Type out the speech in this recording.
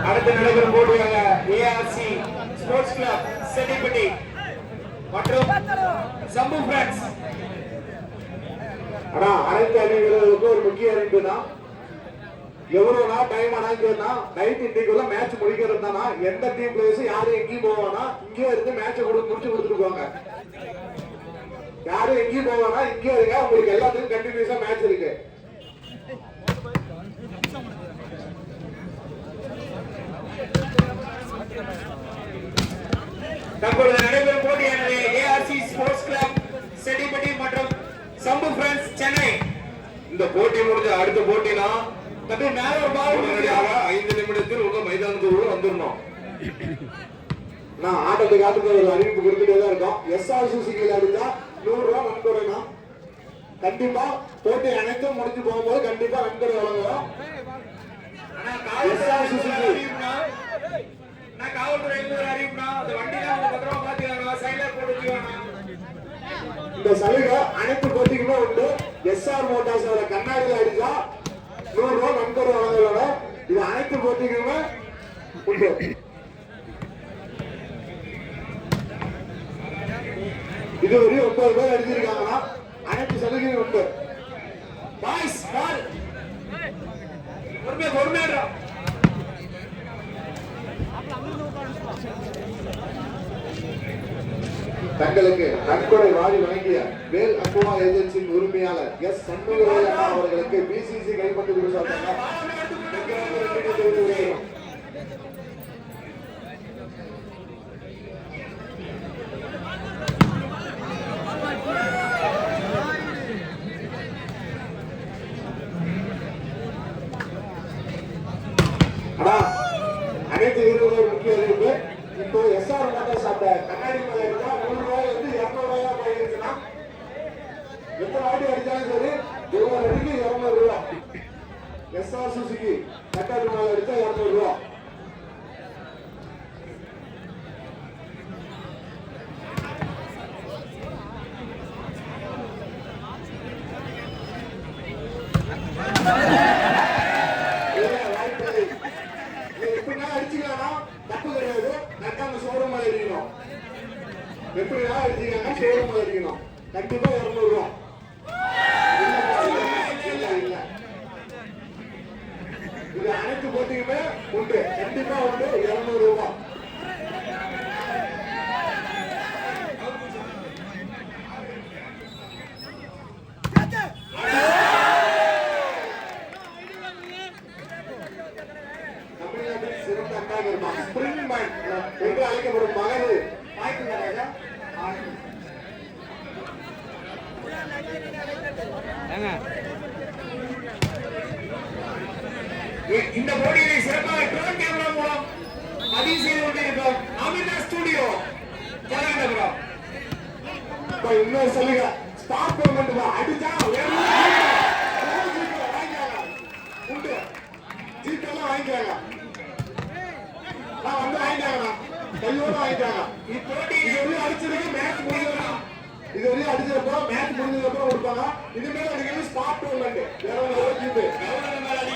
அடுத்து நடைபெறும் போட்டியாக ஏஆர்சி ஸ்போர்ட்ஸ் கிளப் செட்டிப்பட்டி மற்றும் சம்பு பிரான்ஸ். ஆனா அனைத்து அணி வீரர்களுக்கும் ஒரு முக்கிய அறிவிப்பு தான். எவ்வளவுனா டைம் ஆனாங்கன்னா நைட் இன்னைக்குள்ள மேட்ச் முடிக்கிறது தானா. எந்த டீம் பிளேயர்ஸ் யாரும் எங்கேயும் போவானா இங்கே இருந்து மேட்சை முடிச்சு கொடுத்துட்டு போவாங்க. யாரும் எங்கேயும் போவானா இங்கே இருங்க. உங்களுக்கு எல்லாத்துக்கும் கண்டினியூஸா மேட்ச் இருக்கு. தற்பொழுது நடைபெறும் போட்டியானது ஏஆர்சி ஸ்போர்ட்ஸ் கிளப் செட்டிப்பட்டி மற்றும் சம்பு பிரான்ஸ் சென்னை. இந்த போட்டி முடிஞ்ச அடுத்த போட்டினா 5 நிமிடத்தில் உள்ள மைதானத்துக்குள்ள வந்துடணும். நான் ஆட்டத்துக்கு ஒரு அறிவிப்பு கொடுத்துட்டே தான் இருக்கோம். SRCCல அடிச்சா 100 ரூபாய் நன்கொடைனா கண்டிப்பா போட்டி அனைத்தும் முடிஞ்சு போகும்போது கண்டிப்பா நன்கொடை வழங்குவோம். இந்த சலுகை அனைத்து போட்டிக்குமே உண்டு. SR மோட்டார்ஸ் கண்ணாடியில் அடிச்சா 100 ரூபாய் நன்கொடை வழங்குவாங்க. இது அனைத்து போட்டிக்குமே உண்டு. இதுவரை 9 பேர் அடிச்சிருக்காங்கன்னா அனைத்து சலுகையும் உண்டு. தங்களுக்கு நன்கொடை வாரி வழங்கிய வேல் அக்குவா ஏஜென்சியின் உரிமையாளர் எஸ் சண்முகவேலன் அவர்களுக்கு BCC கைப்பற்றி கொடுத்தாங்க. அனைத்து வீரர்களும் முக்கிய அறிவிப்பு. இப்போ SR மோட்டார்ஸ் அந்த கண்ணாடி மேல இருந்தா 100 ரூபாய் வந்து 200 ரூபாயா போயிருச்சுன்னா எத்தனை வாட்டி அடிச்சாலும் சரி ஒரு அடிக்கு 200 ரூபாய். SR சுசுகி கண்ணாடி மேல அடிச்சா 200 ரூபாய். எப்படியா அடிச்சீங்கன்னா ஷோரூம் அடிக்கணும். கண்டிப்பா 200 ரூபாய். இது அனைத்து போட்டிக்குமே உண்டு. கண்டிப்பா உண்டு. 200 ரூபாய். தமிழ்நாட்டில் சிறந்த அக்காக இருப்பான் ஸ்பிரிங் பாயிண்ட் என்று அழைக்கப்படும் மகளிர் இந்த போட்டியை சிறப்பாக ட்ரோன் கேமரா மூலம் பதிவு செய்து கொண்டிருக்கிறோம். அமிர்தா ஸ்டுடியோ ஜலகண்டபுரம். இன்னொரு சொல்லுங்க ஸ்டார் பேமெண்ட் அடிச்சா உண்டு. ஜீப்பெல்லாம் வாங்கிக்கிறாங்க. நான் வந்து வாங்கிட்டாங்கண்ணா கையோட வாங்கிட்டாங்க. இப்போட்டி இது அடிச்சதுக்கு மேட்ச் முடிஞ்சதுன்னா இது வரையும் அடிச்சப்போ மேட்ச் முடிஞ்சதுக்கு அப்புறம் கொடுப்பாங்க. இனிமேல் அடிக்கிறது ஸ்டார் பேமெண்ட் 200 ரூபாய்.